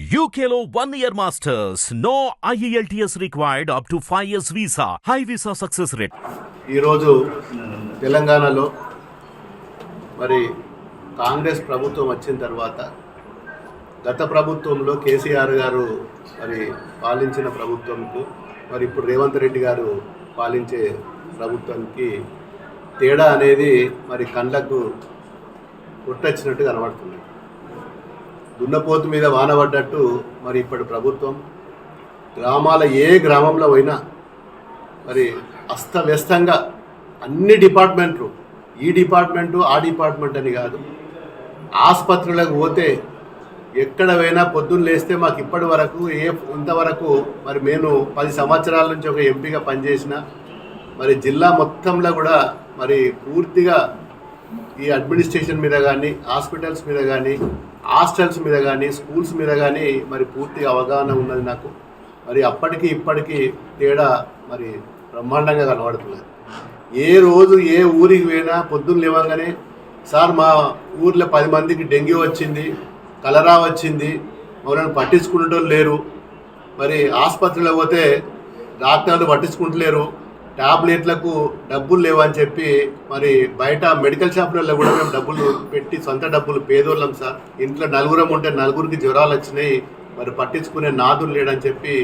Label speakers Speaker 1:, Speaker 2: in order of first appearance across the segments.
Speaker 1: UKLO 1 year masters. No IELTS required up to 5 years visa. High visa success rate.
Speaker 2: ఈరోజు తెలంగాణలో మరి కాంగ్రెస్ ప్రభుత్వం వచ్చిన తర్వాత గత ప్రభుత్వంలో కేసీఆర్ గారు మరి పాలించిన ప్రభుత్వంకు మరి ఇప్పుడు రేవంత్ రెడ్డి గారు పాలించే ప్రభుత్వానికి తేడా అనేది మరి కళ్ళకు కొట్టొచ్చినట్టు కనబడుతుంది. దున్నపోతు మీద వాన పడ్డట్టు మరి ఇప్పటి ప్రభుత్వం ఏ గ్రామంలో పోయినా మరి అస్తవ్యస్తంగా అన్ని డిపార్ట్మెంట్లు, ఈ డిపార్ట్మెంటు ఆ డిపార్ట్మెంట్ అని కాదు, ఆసుపత్రులకు పోతే ఎక్కడ పోయినా పొద్దున్న లేస్తే మాకు ఇప్పటి వరకు ఇంతవరకు మరి నేను 10 సంవత్సరాల నుంచి ఒక ఎంపీగా పనిచేసిన మరి జిల్లా మొత్తంలో కూడా మరి పూర్తిగా ఈ అడ్మినిస్ట్రేషన్ మీద కానీ, హాస్పిటల్స్ మీద కానీ, హాస్టల్స్ మీద కానీ, స్కూల్స్ మీద కానీ మరి పూర్తిగా అవగాహన ఉన్నది నాకు. మరి అప్పటికి ఇప్పటికీ తేడా మరి బ్రహ్మాండంగా కనబడుతుంది. ఏ రోజు ఏ ఊరికి పోయినా పొద్దున్న లేవగానే సార్ మా ఊర్లో 10 మందికి డెంగ్యూ వచ్చింది, కలరా వచ్చింది, ఎవరైనా పట్టించుకునేటోళ్ళు లేరు. మరి ఆసుపత్రిలో పోతే డాక్టర్లు పట్టించుకుంటలేరు, ట్యాబ్లెట్లకు డబ్బులు లేవని చెప్పి మరి బయట మెడికల్ షాపులలో కూడా మేము డబ్బులు పెట్టి సొంత డబ్బులు పేదోళ్ళం సార్, ఇంట్లో నలుగురం ఉంటే నలుగురికి జ్వరాలు వచ్చినాయి, మరి పట్టించుకునే నాదులు లేడని చెప్పి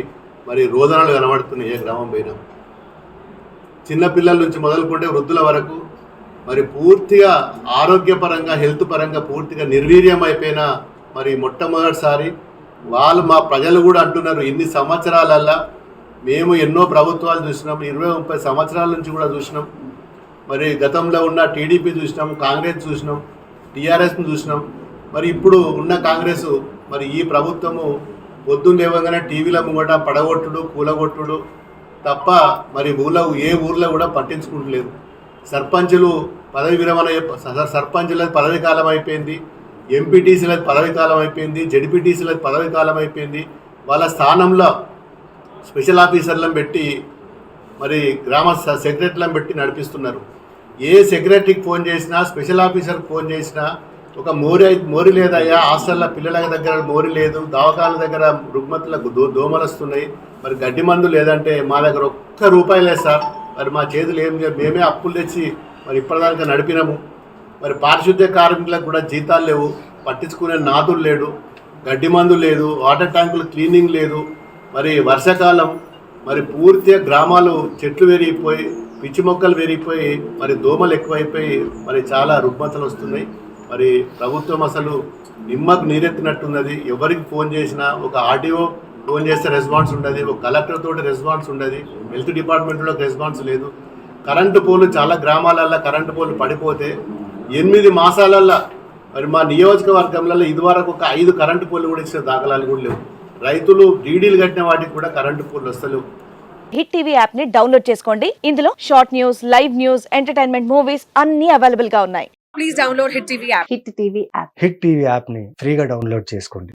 Speaker 2: మరి రోదనలు కనబడుతున్నాయి. ఏ గ్రామం పోయినా చిన్నపిల్లల నుంచి మొదలుకుంటే వృద్ధుల వరకు మరి పూర్తిగా ఆరోగ్యపరంగా, హెల్త్ పరంగా పూర్తిగా నిర్వీర్యం అయిపోయిన మరి మొట్టమొదటిసారి మా ప్రజలు కూడా అంటున్నారు, ఇన్ని సంవత్సరాలల్లా మేము ఎన్నో ప్రభుత్వాలు చూసినాం, 20-30 సంవత్సరాల నుంచి కూడా చూసినాం. మరి గతంలో ఉన్న టీడీపీ చూసినాం, కాంగ్రెస్ చూసినాం, టీఆర్ఎస్ని చూసినాం. మరి ఇప్పుడు ఉన్న కాంగ్రెస్ మరి ఈ ప్రభుత్వము పొద్దున్న లేవగానే టీవీల ముంగట పడగొట్టుడు, కూలగొట్టుడు తప్ప మరి ఏ ఊర్లో కూడా పట్టించుకుంటలేదు. సర్పంచులు పదవి విరమణ, సర్పంచులది పదవి కాలం అయిపోయింది, ఎంపీటీసీలది పదవి కాలం అయిపోయింది, జడ్పీటీసీలది పదవి కాలం అయిపోయింది. వాళ్ళ స్థానంలో స్పెషల్ ఆఫీసర్లను పెట్టి మరి గ్రామ సెక్రటరీలను పెట్టి నడిపిస్తున్నారు. ఏ సెక్రటరీకి ఫోన్ చేసినా, స్పెషల్ ఆఫీసర్కి ఫోన్ చేసినా ఒక మోరి లేదయ్యా, హాస్టల్లో పిల్లల దగ్గర మోరి లేదు, దవాఖాన దగ్గర రుగ్మతులకు దోమలు వస్తున్నాయి, మరి గడ్డి మందు లేదంటే మా దగ్గర ఒక్క రూపాయి లేదు సార్, మరి మా చేతులు ఏం లేదు, మేమే అప్పులు తెచ్చి మరి ఇప్పటిదాకా నడిపినాము. మరి పారిశుద్ధ్య కార్మికులకు కూడా జీతాలు లేవు, పట్టించుకునే నాదులు లేడు, గడ్డి మందు లేదు, వాటర్ ట్యాంకులు క్లీనింగ్ లేదు. మరి వర్షాకాలం మరి పూర్తిగా గ్రామాలు చెట్లు పెరిగిపోయి, పిచ్చి మొక్కలు పెరిగిపోయి, మరి దోమలు ఎక్కువైపోయి మరి చాలా రుగ్మతలు వస్తున్నాయి. మరి ప్రభుత్వం అసలు నిమ్మకు నీరెత్తినట్టున్నది. ఎవరికి ఫోన్ చేసినా ఒక ఆర్టీఓ ఫోన్ చేస్తే రెస్పాన్స్ ఉండదు, ఒక కలెక్టర్ తోటి రెస్పాన్స్ ఉండదు, హెల్త్ డిపార్ట్మెంట్లో రెస్పాన్స్ లేదు. కరెంటు పోలు చాలా గ్రామాలల్లో కరెంటు పోలు పడిపోతే 8 మాసాలల్లో మరి మా నియోజకవర్గంలో ఇదివరకు ఒక 5 కరెంటు పోలు కూడా ఇచ్చిన దాఖలాలు కూడా లేవు. రైతులు డీడీలు కట్టిన వాటికి కూడా కరెంటు పోలు వస్తలేవు.
Speaker 3: హిట్ టీవీ యాప్ ని డౌన్లోడ్ చేసుకోండి. ఇందులో short news, live news, entertainment movies అన్ని అవైలబుల్ గా ఉన్నాయి. Please download hit TV app.
Speaker 4: Hit TV app ని ఫ్రీగా డౌన్లోడ్ చేసుకోండి.